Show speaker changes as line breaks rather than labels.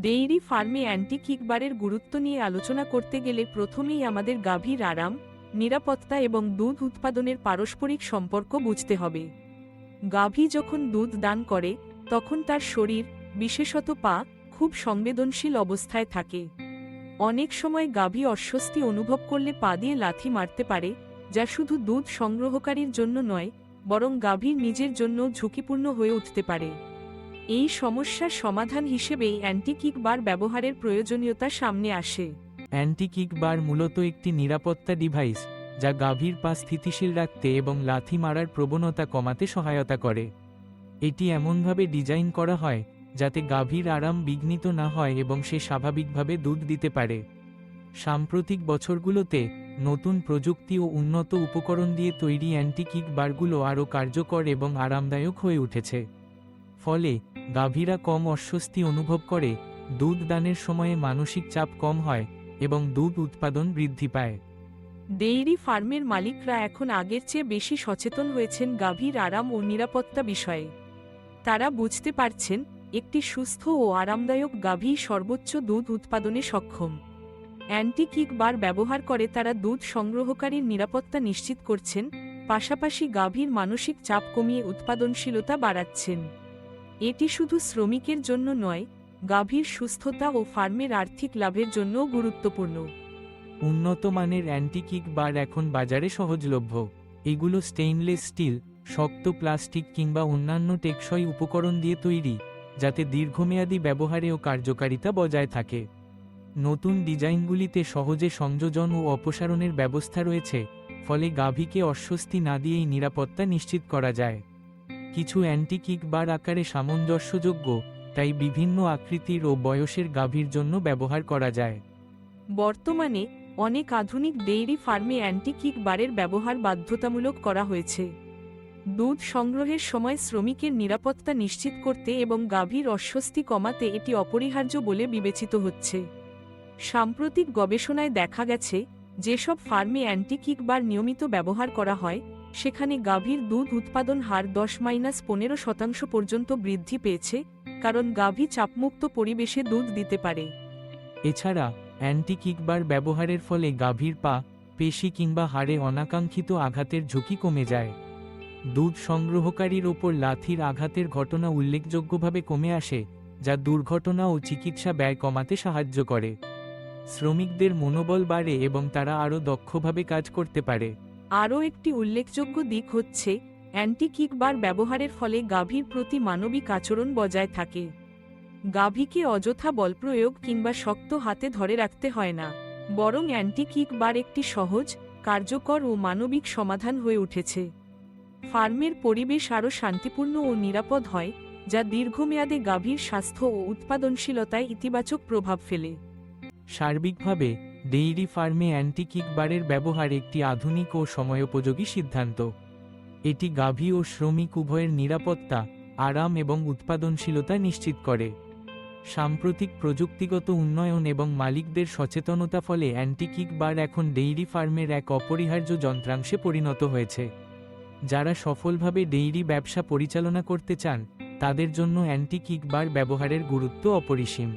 Dairy ফার্মে anti কিকবারের গুরুত্ব নিয়ে আলোচনা করতে গেলে প্রথমেই আমাদের গাভীর আরাম, নিরাপত্তা এবং দুধ উৎপাদনের পারস্পরিক সম্পর্ক বুঝতে হবে। গাভী যখন দুধ দান করে তখন তার শরীর, বিশেষত পা, খুব সংবেদনশীল অবস্থায় থাকে। অনেক সময় গাভী অস্বস্তি অনুভব করলে পা দিয়ে লাথি মারতে পারে, যা শুধু দুধ সংগ্রহকারীর জন্য নয়, বরং গাভীর নিজের জন্য ঝুঁকিপূর্ণ হয়ে উঠতে পারে। এই সমস্যার সমাধান হিসেবেই অ্যান্টি কিক বার ব্যবহারের প্রয়োজনীয়তা সামনে আসে।
অ্যান্টি কিক বার মূলত একটি নিরাপত্তা ডিভাইস, যা গাভীর পা স্থিতিশীল রাখতে এবং লাথি মারার প্রবণতা কমাতে সহায়তা করে। এটি এমনভাবে ডিজাইন করা হয় যাতে গাভীর আরাম বিঘ্নিত না হয় এবং সে স্বাভাবিকভাবে দুধ দিতে পারে। সাম্প্রতিক বছরগুলোতে নতুন প্রযুক্তি ও উন্নত উপকরণ দিয়ে তৈরি অ্যান্টি কিক বারগুলো আরও কার্যকর এবং আরামদায়ক হয়ে উঠেছে। ফলে গাভীরা কম অস্বস্তি অনুভব করে, দুধ দানের সময়ে মানসিক চাপ কম হয় এবং দুধ উৎপাদন বৃদ্ধি পায়।
ডেইরি ফার্মের মালিকরা এখন আগের চেয়ে বেশি সচেতন হয়েছেন গাভীর আরাম ও নিরাপত্তা বিষয়ে। তারা বুঝতে পারছেন, একটি সুস্থ ও আরামদায়ক গাভী সর্বোচ্চ দুধ উৎপাদনে সক্ষম। অ্যান্টি কিক বার ব্যবহার করে তারা দুধ সংগ্রহকারীর নিরাপত্তা নিশ্চিত করছেন, পাশাপাশি গাভীর মানসিক চাপ কমিয়ে উৎপাদনশীলতা বাড়াচ্ছেন। এটি শুধু শ্রমিকের জন্য নয়, গাভীর সুস্থতা ও ফার্মের আর্থিক লাভের জন্যও গুরুত্বপূর্ণ।
উন্নত মানের অ্যান্টি কিক বার এখন বাজারে সহজলভ্য। এগুলো স্টেইনলেস স্টিল, শক্ত প্লাস্টিক কিংবা অন্যান্য টেকসই উপকরণ দিয়ে তৈরি, যাতে দীর্ঘমেয়াদী ব্যবহারে ও কার্যকারিতা বজায় থাকে। নতুন ডিজাইনগুলিতে সহজে সংযোজন ও অপসারণের ব্যবস্থা রয়েছে, ফলে গাভীকে অস্বস্তি না দিয়েই নিরাপত্তা নিশ্চিত করা যায়। কিছু অ্যান্টি কিক বার আকারে সামঞ্জস্যযোগ্য, তাই বিভিন্ন আকৃতির ও বয়সের গাভীর জন্য ব্যবহার করা যায়।
বর্তমানে অনেক আধুনিক ডেইরি ফার্মে অ্যান্টি কিক বারের ব্যবহার বাধ্যতামূলক করা হয়েছে। দুধ সংগ্রহের সময় শ্রমিকের নিরাপত্তা নিশ্চিত করতে এবং গাভীর অস্বস্তি কমাতে এটি অপরিহার্য বলে বিবেচিত হচ্ছে। সাম্প্রতিক গবেষণায় দেখা গেছে, যেসব ফার্মে অ্যান্টি কিক বার নিয়মিত ব্যবহার করা হয় সেখানে গাভীর দুধ উৎপাদন হার 10-15% পর্যন্ত বৃদ্ধি পেয়েছে, কারণ গাভী চাপমুক্ত পরিবেশে দুধ দিতে পারে।
এছাড়া অ্যান্টি কিক বার ব্যবহারের ফলে গাভীর পা, পেশি কিংবা হাড়ে অনাকাঙ্ক্ষিত আঘাতের ঝুঁকি কমে যায়। দুধ সংগ্রহকারীর ওপর লাথির আঘাতের ঘটনা উল্লেখযোগ্যভাবে কমে আসে, যা দুর্ঘটনা ও চিকিৎসা ব্যয় কমাতে সাহায্য করে। শ্রমিকদের মনোবল বাড়ে এবং তারা আরও দক্ষভাবে কাজ করতে পারে।
আরও একটি উল্লেখযোগ্য দিক হচ্ছে, অ্যান্টি কিক বার ব্যবহারের ফলে গাভীর প্রতি মানবিক আচরণ বজায় থাকে। গাভীকে অযথা বলপ্রয়োগ কিংবা শক্ত হাতে ধরে রাখতে হয় না, বরং অ্যান্টি কিক বার একটি সহজ, কার্যকর ও মানবিক সমাধান হয়ে উঠেছে। ফার্মের পরিবেশ আরও শান্তিপূর্ণ ও নিরাপদ হয়, যা দীর্ঘমেয়াদে গাভীর স্বাস্থ্য ও উৎপাদনশীলতায় ইতিবাচক প্রভাব ফেলে।
সার্বিকভাবে ডেইরি ফার্মে অ্যান্টি কিক বারের ব্যবহার একটি আধুনিক ও সময়োপযোগী সিদ্ধান্ত। এটি গাভী ও শ্রমিক উভয়ের নিরাপত্তা, আরাম এবং উৎপাদনশীলতা নিশ্চিত করে। সাম্প্রতিক প্রযুক্তিগত উন্নয়ন এবং মালিকদের সচেতনতা ফলে অ্যান্টি কিক বার এখন ডেইরি ফার্মের এক অপরিহার্য যন্ত্রাংশে পরিণত হয়েছে। যারা সফলভাবে ডেইরি ব্যবসা পরিচালনা করতে চান, তাদের জন্য অ্যান্টি কিক বার ব্যবহারের গুরুত্ব অপরিসীম।